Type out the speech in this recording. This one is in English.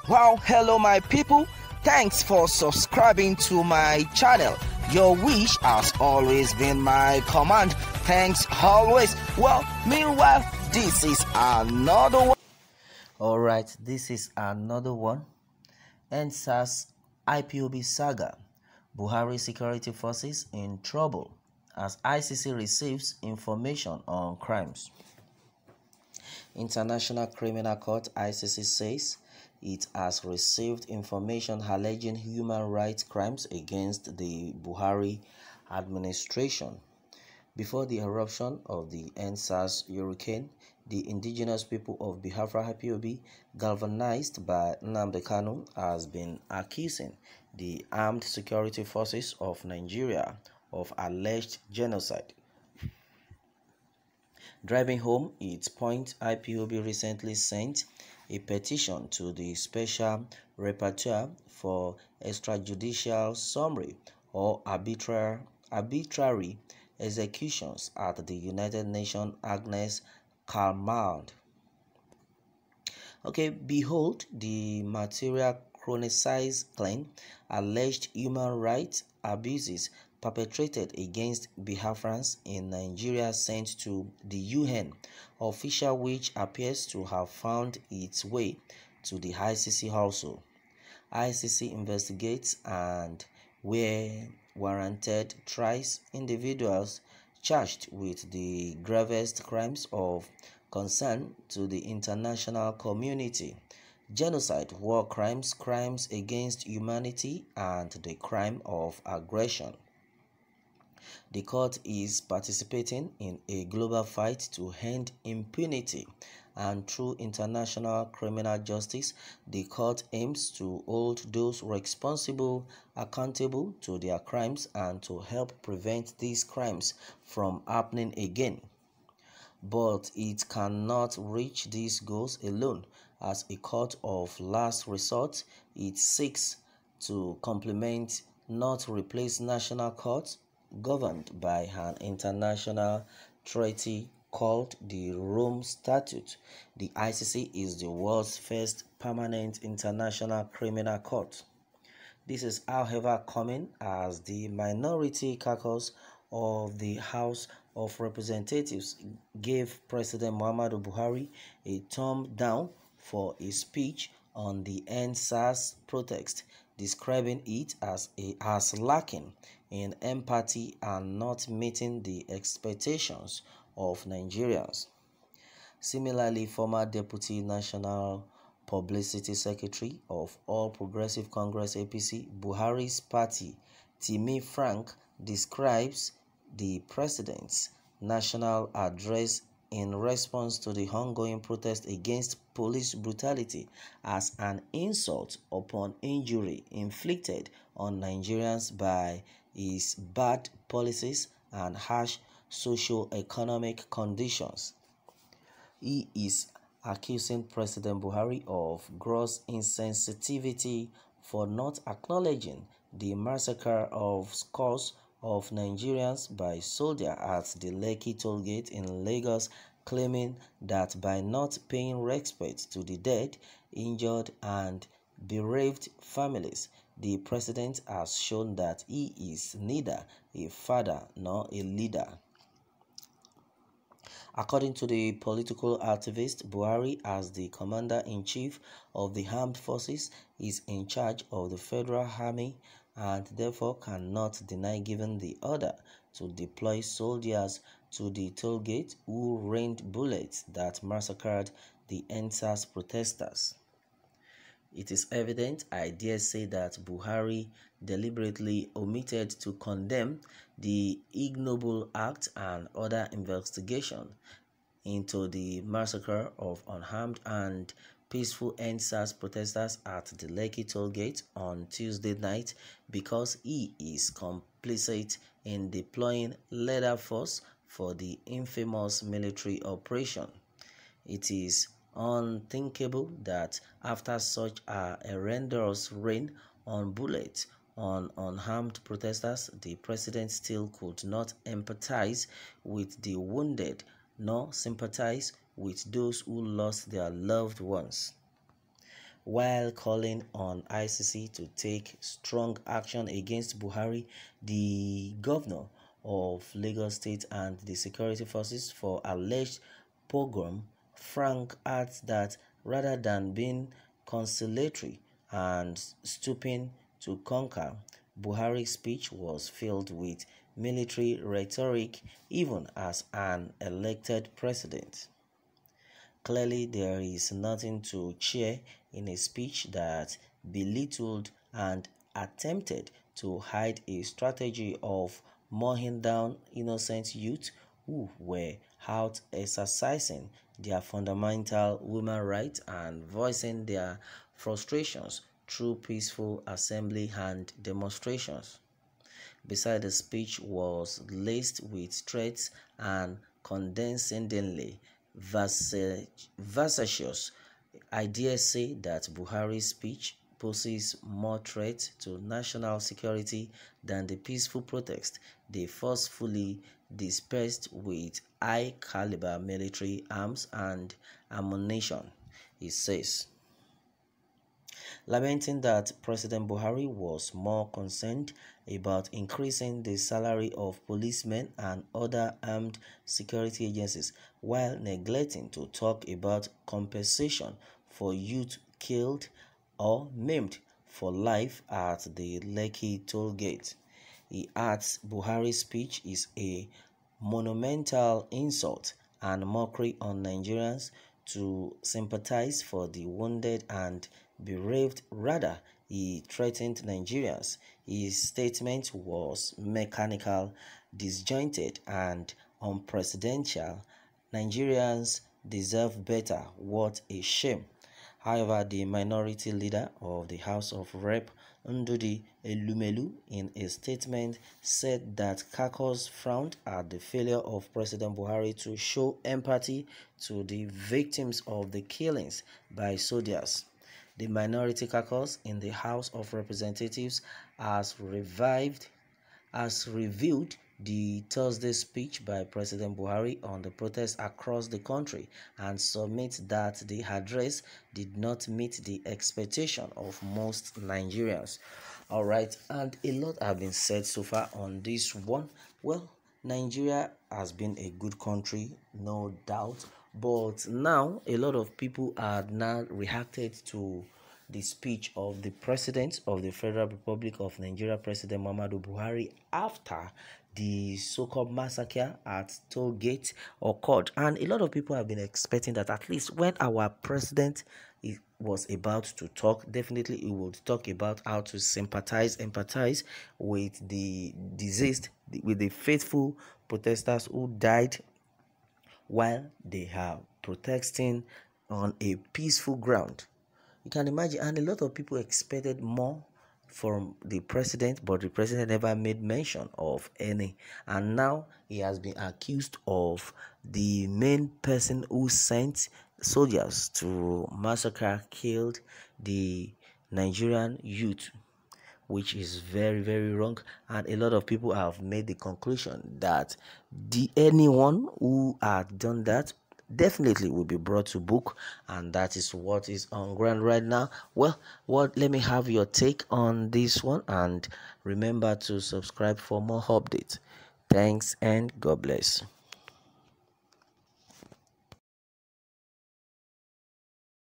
Wow, hello my people. Thanks for subscribing to my channel. Your wish has always been my command. Thanks always. Well, meanwhile, this is another one. Alright, this is another one. EndSARS Ipob saga. Buhari security forces in trouble as ICC receives information on crimes. International Criminal Court ICC says it has received information alleging human rights crimes against the Buhari administration. Before the eruption of the EndSARS hurricane, the indigenous people of Biafra Ipob, galvanized by Nnamdi Kanu, has been accusing the armed security forces of Nigeria of alleged genocide. Driving home its point, Ipob recently sent a petition to the Special Rapporteur for Extrajudicial Summary or Arbitrary Executions at the United Nations Agnes Calmard. Okay, behold the material chronicized claim alleged human rights abuses perpetrated against Biafrans in Nigeria sent to the UN, official which appears to have found its way to the ICC also. ICC investigates and, where warranted, tries individuals charged with the gravest crimes of concern to the international community: genocide, war crimes, crimes against humanity, and the crime of aggression. The court is participating in a global fight to end impunity, and through international criminal justice, the court aims to hold those responsible accountable to their crimes and to help prevent these crimes from happening again. But it cannot reach these goals alone. As a court of last resort, it seeks to complement, not replace, national courts governed by an international treaty called the Rome Statute. The ICC is the world's first permanent international criminal court. This is, however, coming as the minority caucus of the House of Representatives gave President Muhammadu Buhari a thumb down for a speech on the EndSARS protest, describing it as lacking in empathy and not meeting the expectations of Nigerians. Similarly, former Deputy National Publicity Secretary of All Progressive Congress APC, Buhari's party, Timi Frank, describes the president's national address in response to the ongoing protest against police brutality as an insult upon injury inflicted on Nigerians by his bad policies and harsh socio-economic conditions. He is accusing President Buhari of gross insensitivity for not acknowledging the massacre of scores of Nigerians by soldiers at the Lekki toll gate in Lagos, claiming that by not paying respect to the dead, injured, and bereaved families, the president has shown that he is neither a father nor a leader. According to the political activist, Buhari, as the commander-in-chief of the armed forces, is in charge of the federal army and therefore cannot deny giving the order to deploy soldiers to the toll gate who rained bullets that massacred the EndSARS protesters. It is evident, I dare say, that Buhari deliberately omitted to condemn the ignoble act and order investigation into the massacre of unarmed and peaceful EndSARS protesters at the Lekki toll gate on Tuesday night because he is complicit in deploying lethal force for the infamous military operation. It is unthinkable that after such a horrendous rain on bullets on unarmed protesters, the president still could not empathize with the wounded nor sympathize with those who lost their loved ones. While calling on ICC to take strong action against Buhari, the governor of Lagos State and the security forces for alleged pogrom, Frank adds that rather than being conciliatory and stooping to conquer, Buhari's speech was filled with military rhetoric even as an elected president. Clearly, there is nothing to cheer in a speech that belittled and attempted to hide a strategy of mowing down innocent youth who were out exercising their fundamental human rights and voicing their frustrations through peaceful assembly and demonstrations. Beside the speech was laced with threats and condescendingly vexatious ideas say that Buhari's speech poses more threat to national security than the peaceful protest they forcefully dispersed with high-caliber military arms and ammunition, he says, lamenting that President Buhari was more concerned about increasing the salary of policemen and other armed security agencies while neglecting to talk about compensation for youth killed or maimed for life at the Lekki toll gate. He adds Buhari's speech is a monumental insult and mockery on Nigerians to sympathize for the wounded and bereaved. Rather, he threatened Nigerians. His statement was mechanical, disjointed, and unprecedented. Nigerians deserve better. What a shame. However, the minority leader of the House of Rep, Ndudi Elumelu, in a statement said that caucus frowned at the failure of President Buhari to show empathy to the victims of the killings by soldiers. The minority caucus in the House of Representatives has reviewed the Thursday speech by President Buhari on the protests across the country and submits that the address did not meet the expectation of most Nigerians. All right, and a lot have been said so far on this one. Well, Nigeria has been a good country, no doubt, but now a lot of people are now reacted to the speech of the President of the Federal Republic of Nigeria, President Muhammadu Buhari, after the so-called massacre at toll gate occurred. And a lot of people have been expecting that at least when our president was about to talk, definitely he would talk about how to empathize with the deceased, with the faithful protesters who died while they are protesting on a peaceful ground. You can imagine, and a lot of people expected more from the president, but the president never made mention of any. And now he has been accused of the main person who sent soldiers to massacre, killed the Nigerian youth, which is very, very wrong. And a lot of people have made the conclusion that anyone who had done that definitely will be brought to book, and that is what is on ground right now. Well, let me have your take on this one, and remember to subscribe for more updates. Thanks and God bless.